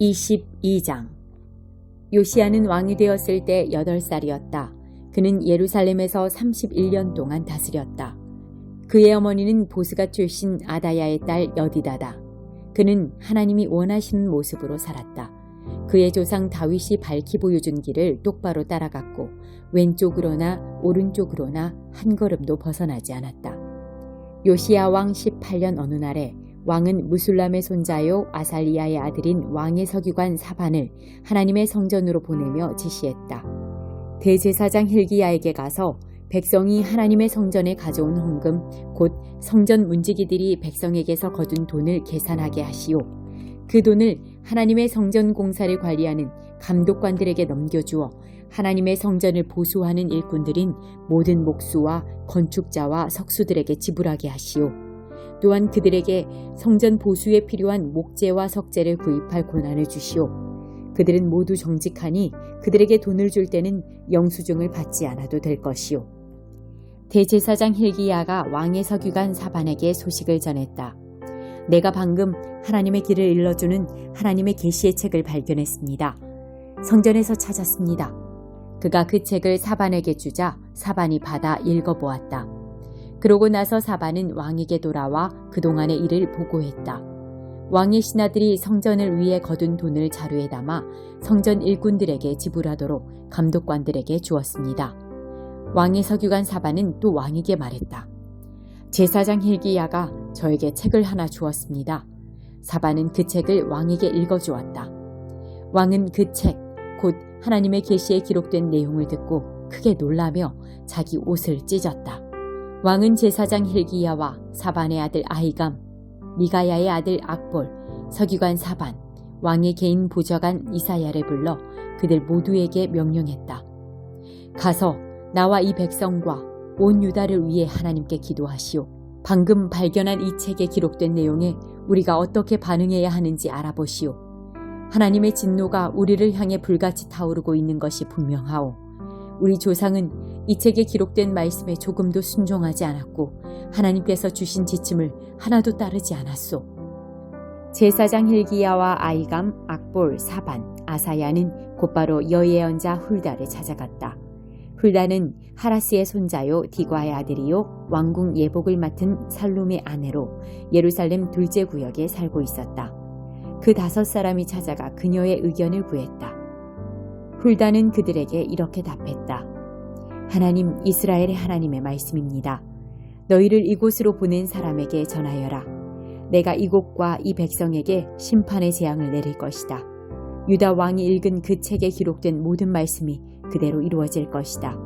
22장. 요시야는 왕이 되었을 때 8살이었다. 그는 예루살렘에서 31년 동안 다스렸다. 그의 어머니는 보스가 출신 아다야의 딸 여디다다. 그는 하나님이 원하시는 모습으로 살았다. 그의 조상 다윗이 밝히 보여준 길을 똑바로 따라갔고 왼쪽으로나 오른쪽으로나 한 걸음도 벗어나지 않았다. 요시야 왕 18년 어느 날에 왕은 무술람의 손자요 아살리야의 아들인 왕의 서기관 사반을 하나님의 성전으로 보내며 지시했다. 대제사장 hil기야에게 가서 백성이 하나님의 성전에 가져온 헌금 곧 성전 문지기들이 백성에게서 거둔 돈을 계산하게 하시오. 그 돈을 하나님의 성전 공사를 관리하는 감독관들에게 넘겨주어 하나님의 성전을 보수하는 일꾼들인 모든 목수와 건축자와 석수들에게 지불하게 하시오. 또한 그들에게 성전 보수에 필요한 목재와 석재를 구입할 권한을 주시오. 그들은 모두 정직하니 그들에게 돈을 줄 때는 영수증을 받지 않아도 될 것이오. 대제사장 hil기야가 왕의 서기관 사반에게 소식을 전했다. 내가 방금 하나님의 길을 일러주는 하나님의 계시의 책을 발견했습니다. 성전에서 찾았습니다. 그가 그 책을 사반에게 주자 사반이 받아 읽어보았다. 그러고 나서 사반은 왕에게 돌아와 그동안의 일을 보고했다. 왕의 신하들이 성전을 위해 거둔 돈을 자루에 담아 성전 일꾼들에게 지불하도록 감독관들에게 주었습니다. 왕의 서기관 사반은 또 왕에게 말했다. 제사장 hil기야가 저에게 책을 하나 주었습니다. 사반은 그 책을 왕에게 읽어주었다. 왕은 그 책, 곧 하나님의 계시에 기록된 내용을 듣고 크게 놀라며 자기 옷을 찢었다. 왕은 제사장 hil기야와 사반의 아들 아히감, 미가야의 아들 악볼, 서기관 사반, 왕의 개인 보좌관 이사야를 불러 그들 모두에게 명령했다. 가서 나와 이 백성과 온 유다를 위해 하나님께 기도하시오. 방금 발견한 이 책에 기록된 내용에 우리가 어떻게 반응해야 하는지 알아보시오. 하나님의 진노가 우리를 향해 불같이 타오르고 있는 것이 분명하오. 우리 조상은 이 책에 기록된 말씀에 조금도 순종하지 않았고 하나님께서 주신 지침을 하나도 따르지 않았소. 제사장 hil기야와 아히감, 악볼, 사반, 아사야는 곧바로 여예언자 훌다를 찾아갔다. 훌다는 하라스의 손자요 디과의 아들이요 왕궁 예복을 맡은 살룸의 아내로 예루살렘 둘째 구역에 살고 있었다. 그 5사람이 찾아가 그녀의 의견을 구했다. 훌다는 그들에게 이렇게 답했다. 하나님 이스라엘의 하나님의 말씀입니다. 너희를 이곳으로 보낸 사람에게 전하여라. 내가 이곳과 이 백성에게 심판의 재앙을 내릴 것이다. 유다 왕이 읽은 그 책에 기록된 모든 말씀이 그대로 이루어질 것이다.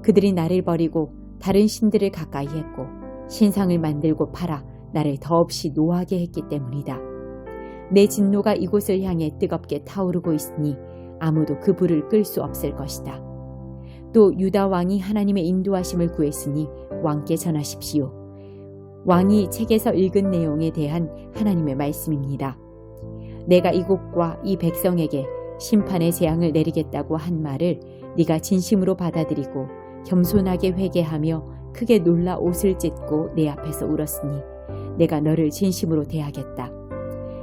그들이 나를 버리고 다른 신들을 가까이 했고 신상을 만들고 팔아 나를 더없이 노하게 했기 때문이다. 내 진노가 이곳을 향해 뜨겁게 타오르고 있으니 아무도 그 불을 끌 수 없을 것이다. 또 유다 왕이 하나님의 인도하심을 구했으니 왕께 전하십시오. 왕이 책에서 읽은 내용에 대한 하나님의 말씀입니다. 내가 이곳과 이 백성에게 심판의 재앙을 내리겠다고 한 말을 네가 진심으로 받아들이고 겸손하게 회개하며 크게 놀라 옷을 찢고 내 앞에서 울었으니 내가 너를 진심으로 대하겠다.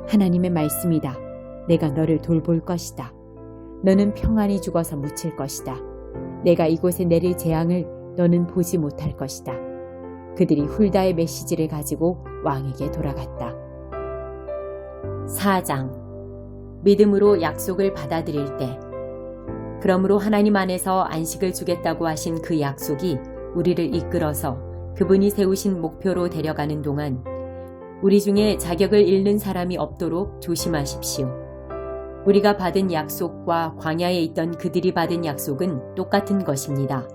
하나님의 말씀이다. 내가 너를 돌볼 것이다. 너는 평안히 죽어서 묻힐 것이다. 내가 이곳에 내릴 재앙을 너는 보지 못할 것이다. 그들이 훌다의 메시지를 가지고 왕에게 돌아갔다. 4장. 믿음으로 약속을 받아들일 때. 그러므로 하나님 안에서 안식을 주겠다고 하신 그 약속이 우리를 이끌어서 그분이 세우신 목표로 데려가는 동안 우리 중에 자격을 잃는 사람이 없도록 조심하십시오. 우리가 받은 약속과 광야에 있던 그들이 받은 약속은 똑같은 것입니다.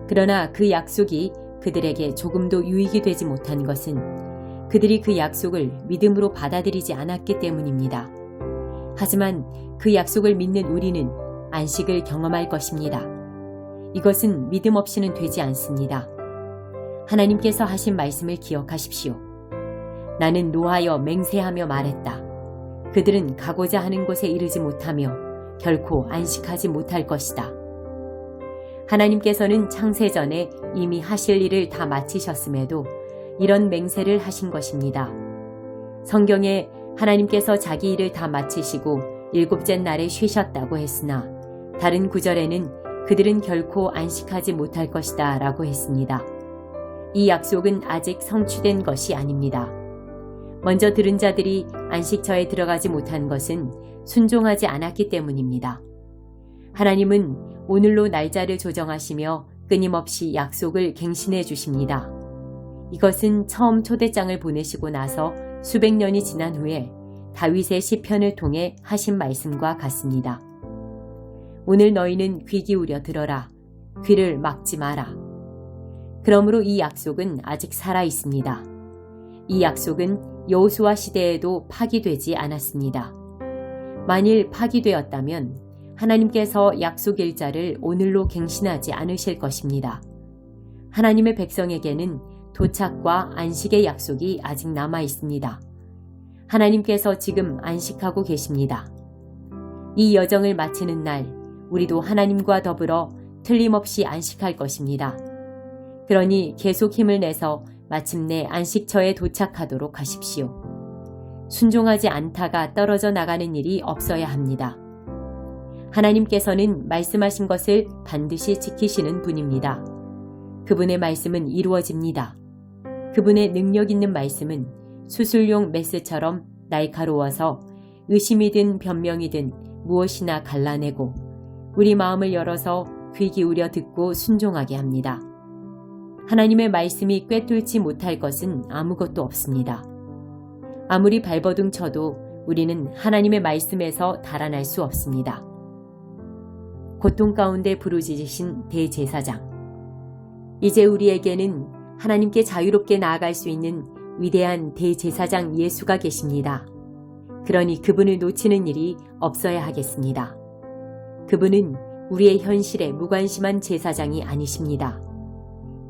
그러나 그 약속이 그들에게 조금도 유익이 되지 못한 것은 그들이 그 약속을 믿음으로 받아들이지 않았기 때문입니다. 하지만 그 약속을 믿는 우리는 안식을 경험할 것입니다. 이것은 믿음 없이는 되지 않습니다. 하나님께서 하신 말씀을 기억하십시오. 나는 노하여 맹세하며 말했다. 그들은 가고자 하는 곳에 이르지 못하며 결코 안식하지 못할 것이다. 하나님께서는 창세전에 이미 하실 일을 다 마치셨음에도 이런 맹세를 하신 것입니다. 성경에 하나님께서 자기 일을 다 마치시고 일곱째 날에 쉬셨다고 했으나 다른 구절에는 그들은 결코 안식하지 못할 것이다 라고 했습니다. 이 약속은 아직 성취된 것이 아닙니다. 먼저 들은 자들이 안식처에 들어가지 못한 것은 순종하지 않았기 때문입니다. 하나님은 오늘로 날짜를 조정하시며 끊임없이 약속을 갱신해 주십니다. 이것은 처음 초대장을 보내시고 나서 수백 년이 지난 후에 다윗의 시편을 통해 하신 말씀과 같습니다. 오늘 너희는 귀 기울여 들어라. 귀를 막지 마라. 그러므로 이 약속은 아직 살아 있습니다. 이 약속은 여호수아 시대에도 파기되지 않았습니다. 만일 파기되었다면 하나님께서 약속 일자를 오늘로 갱신하지 않으실 것입니다. 하나님의 백성에게는 도착과 안식의 약속이 아직 남아 있습니다. 하나님께서 지금 안식하고 계십니다. 이 여정을 마치는 날 우리도 하나님과 더불어 틀림없이 안식할 것입니다. 그러니 계속 힘을 내서 마침내 안식처에 도착하도록 하십시오. 순종하지 않다가 떨어져 나가는 일이 없어야 합니다. 하나님께서는 말씀하신 것을 반드시 지키시는 분입니다. 그분의 말씀은 이루어집니다. 그분의 능력 있는 말씀은 수술용 메스처럼 날카로워서 의심이든 변명이든 무엇이나 갈라내고 우리 마음을 열어서 귀 기울여 듣고 순종하게 합니다. 하나님의 말씀이 꿰뚫지 못할 것은 아무것도 없습니다. 아무리 발버둥 쳐도 우리는 하나님의 말씀에서 달아날 수 없습니다. 고통 가운데 부르짖으신 대제사장. 이제 우리에게는 하나님께 자유롭게 나아갈 수 있는 위대한 대제사장 예수가 계십니다. 그러니 그분을 놓치는 일이 없어야 하겠습니다. 그분은 우리의 현실에 무관심한 제사장이 아니십니다.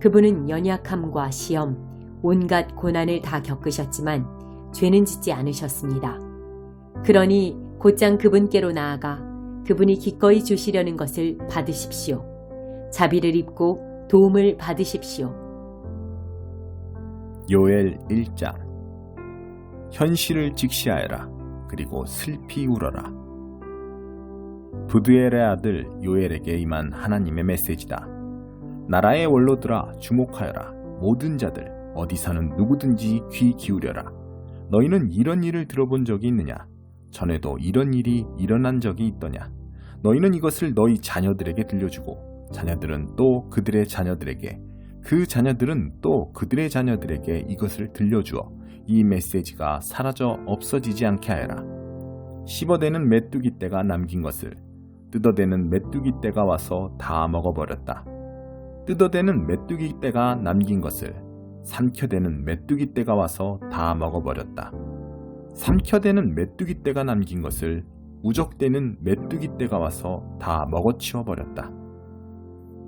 그분은 연약함과 시험, 온갖 고난을 다 겪으셨지만 죄는 짓지 않으셨습니다. 그러니 곧장 그분께로 나아가 그분이 기꺼이 주시려는 것을 받으십시오. 자비를 입고 도움을 받으십시오. 요엘 1장. 현실을 직시하여라. 그리고 슬피 울어라. 부두엘의 아들 요엘에게 임한 하나님의 메시지다. 나라의 원로들아 주목하여라. 모든 자들 어디 사는 누구든지 귀 기울여라. 너희는 이런 일을 들어본 적이 있느냐? 전에도 이런 일이 일어난 적이 있더냐? 너희는 이것을 너희 자녀들에게 들려주고 자녀들은 또 그들의 자녀들에게 그 자녀들은 또 그들의 자녀들에게 이것을 들려주어 이 메시지가 사라져 없어지지 않게 하여라. 씹어대는 메뚜기 떼가 남긴 것을 뜯어대는 메뚜기 떼가 와서 다 먹어버렸다. 뜯어대는 메뚜기 떼가 남긴 것을 삼켜대는 메뚜기 떼가 와서 다 먹어버렸다. 삼켜대는 메뚜기 떼가 남긴 것을 우적대는 메뚜기 떼가 와서 다 먹어치워버렸다.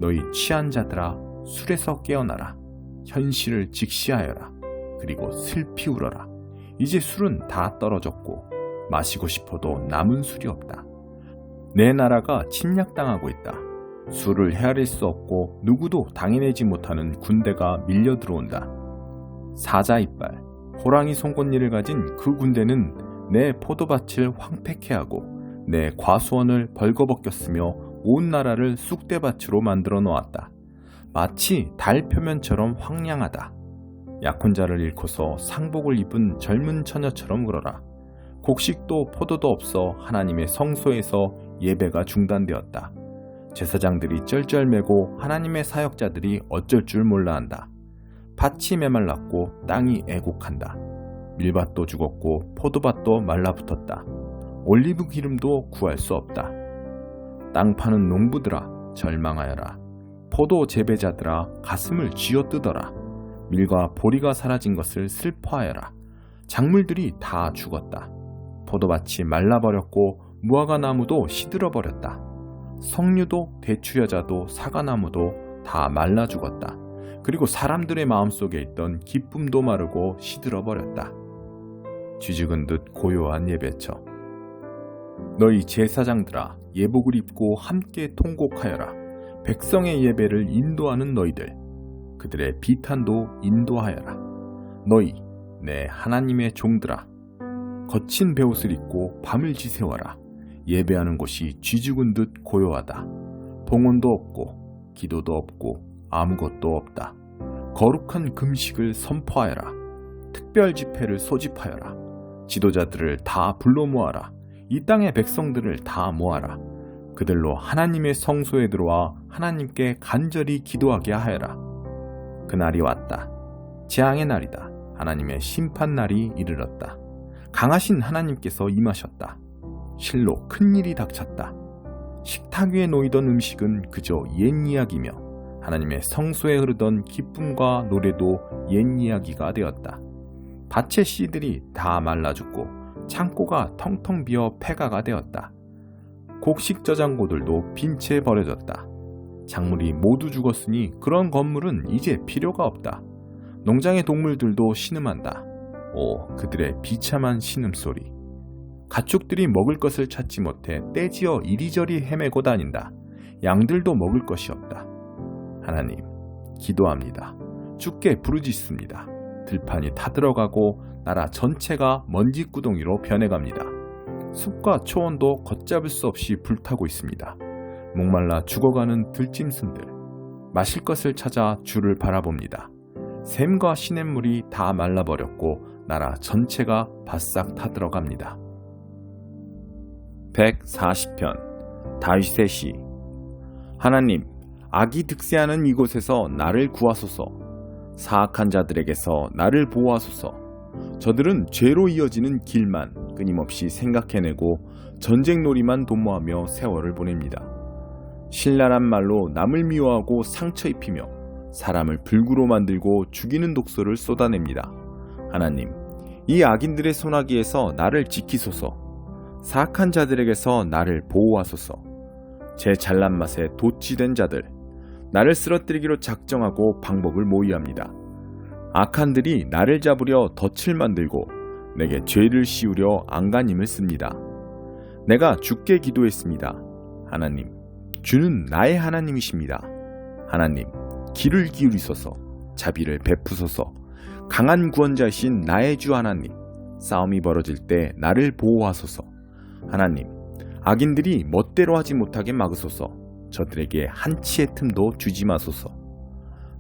너희 취한 자들아 술에서 깨어나라. 현실을 직시하여라. 그리고 슬피 울어라. 이제 술은 다 떨어졌고 마시고 싶어도 남은 술이 없다. 내 나라가 침략당하고 있다. 술을 헤아릴 수 없고 누구도 당해내지 못하는 군대가 밀려 들어온다. 사자 이빨, 호랑이 송곳니를 가진 그 군대는 내 포도밭을 황폐케 하고 내 과수원을 벌거벗겼으며 온 나라를 쑥대밭으로 만들어 놓았다. 마치 달 표면처럼 황량하다. 약혼자를 잃고서 상복을 입은 젊은 처녀처럼 울어라. 곡식도 포도도 없어 하나님의 성소에서 예배가 중단되었다. 제사장들이 쩔쩔매고 하나님의 사역자들이 어쩔 줄 몰라한다. 밭이 메말랐고 땅이 애곡한다. 밀밭도 죽었고 포도밭도 말라붙었다. 올리브 기름도 구할 수 없다. 땅 파는 농부들아 절망하여라. 포도 재배자들아 가슴을 쥐어뜯어라. 밀과 보리가 사라진 것을 슬퍼하여라. 작물들이 다 죽었다. 포도밭이 말라버렸고 무화과나무도 시들어버렸다. 석류도 대추여자도 사과나무도 다 말라 죽었다. 그리고 사람들의 마음속에 있던 기쁨도 마르고 시들어버렸다. 쥐죽은 듯 고요한 예배처. 너희 제사장들아 예복을 입고 함께 통곡하여라. 백성의 예배를 인도하는 너희들 그들의 비탄도 인도하여라. 너희 내 하나님의 종들아 거친 베옷을 입고 밤을 지새워라. 예배하는 곳이 쥐죽은 듯 고요하다. 봉헌도 없고 기도도 없고 아무것도 없다. 거룩한 금식을 선포하여라. 특별 집회를 소집하여라. 지도자들을 다 불러 모아라. 이 땅의 백성들을 다 모아라. 그들로 하나님의 성소에 들어와 하나님께 간절히 기도하게 하여라. 그날이 왔다. 재앙의 날이다. 하나님의 심판 날이 이르렀다. 강하신 하나님께서 임하셨다. 실로 큰일이 닥쳤다. 식탁 위에 놓이던 음식은 그저 옛 이야기며 하나님의 성소에 흐르던 기쁨과 노래도 옛 이야기가 되었다. 밭의 씨들이 다 말라 죽고 창고가 텅텅 비어 폐가가 되었다. 곡식 저장고들도 빈 채 버려졌다. 작물이 모두 죽었으니 그런 건물은 이제 필요가 없다. 농장의 동물들도 신음한다. 오, 그들의 비참한 신음소리. 가축들이 먹을 것을 찾지 못해 떼지어 이리저리 헤매고 다닌다. 양들도 먹을 것이 없다. 하나님, 기도합니다. 주께 부르짖습니다. 들판이 타들어가고 나라 전체가 먼지구덩이로 변해갑니다. 숲과 초원도 걷잡을 수 없이 불타고 있습니다. 목말라 죽어가는 들짐승들, 마실 것을 찾아 주를 바라봅니다. 샘과 시냇물이 다 말라버렸고 나라 전체가 바싹 타들어갑니다. 140편 다윗의 시. 하나님, 악이 득세하는 이곳에서 나를 구하소서. 사악한 자들에게서 나를 보호하소서. 저들은 죄로 이어지는 길만 끊임없이 생각해내고 전쟁놀이만 도모하며 세월을 보냅니다. 신랄한 말로 남을 미워하고 상처 입히며 사람을 불구로 만들고 죽이는 독소를 쏟아냅니다. 하나님, 이 악인들의 소나기에서 나를 지키소서. 사악한 자들에게서 나를 보호하소서. 제 잘난 맛에 도취된 자들, 나를 쓰러뜨리기로 작정하고 방법을 모의합니다. 악한들이 나를 잡으려 덫을 만들고 내게 죄를 씌우려 안간힘을 씁니다. 내가 주께 기도했습니다. 하나님, 주는 나의 하나님이십니다. 하나님, 귀를 기울이소서. 자비를 베푸소서. 강한 구원자이신 나의 주 하나님, 싸움이 벌어질 때 나를 보호하소서. 하나님, 악인들이 멋대로 하지 못하게 막으소서. 저들에게 한치의 틈도 주지 마소서.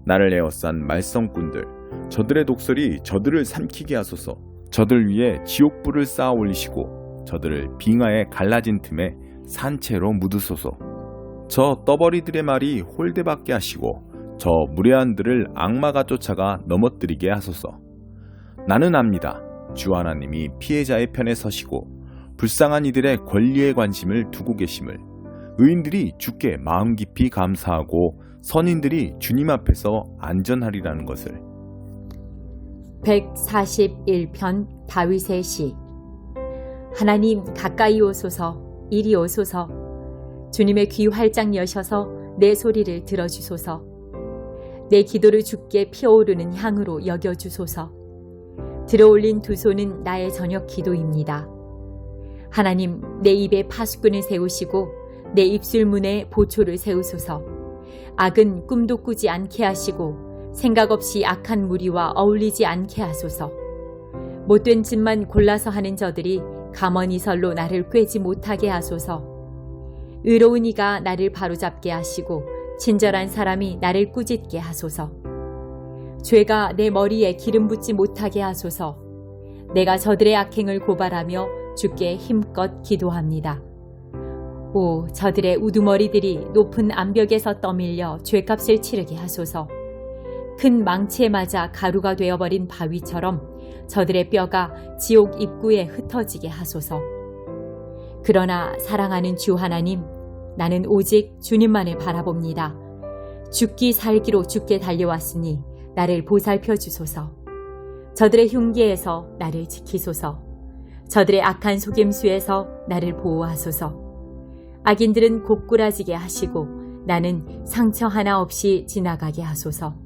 나를 에워싼 말썽꾼들, 저들의 독설이 저들을 삼키게 하소서. 저들 위에 지옥불을 쌓아 올리시고 저들을 빙하에 갈라진 틈에 산채로 묻으소서. 저 떠버리들의 말이 홀대받게 하시고 저 무례한들을 악마가 쫓아가 넘어뜨리게 하소서. 나는 압니다. 주 하나님이 피해자의 편에 서시고 불쌍한 이들의 권리에 관심을 두고 계심을. 의인들이 주께 마음 깊이 감사하고 선인들이 주님 앞에서 안전하리라는 것을. 141편 다윗의 시. 하나님, 가까이 오소서. 이리 오소서. 주님의 귀 활짝 여셔서 내 소리를 들어주소서. 내 기도를 주께 피어오르는 향으로 여겨주소서. 들어올린 두 손은 나의 저녁 기도입니다. 하나님, 내 입에 파수꾼을 세우시고 내 입술문에 보초를 세우소서. 악은 꿈도 꾸지 않게 하시고 생각 없이 악한 무리와 어울리지 않게 하소서. 못된 짓만 골라서 하는 저들이 가머니설로 나를 꿰지 못하게 하소서. 의로운 이가 나를 바로잡게 하시고 친절한 사람이 나를 꾸짖게 하소서. 죄가 내 머리에 기름 붓지 못하게 하소서. 내가 저들의 악행을 고발하며 주께 힘껏 기도합니다. 오, 저들의 우두머리들이 높은 암벽에서 떠밀려 죄값을 치르게 하소서. 큰 망치에 맞아 가루가 되어버린 바위처럼 저들의 뼈가 지옥 입구에 흩어지게 하소서. 그러나 사랑하는 주 하나님, 나는 오직 주님만을 바라봅니다. 죽기 살기로 주께 달려왔으니 나를 보살펴 주소서. 저들의 흉기에서 나를 지키소서. 저들의 악한 속임수에서 나를 보호하소서. 악인들은 고꾸라지게 하시고 나는 상처 하나 없이 지나가게 하소서.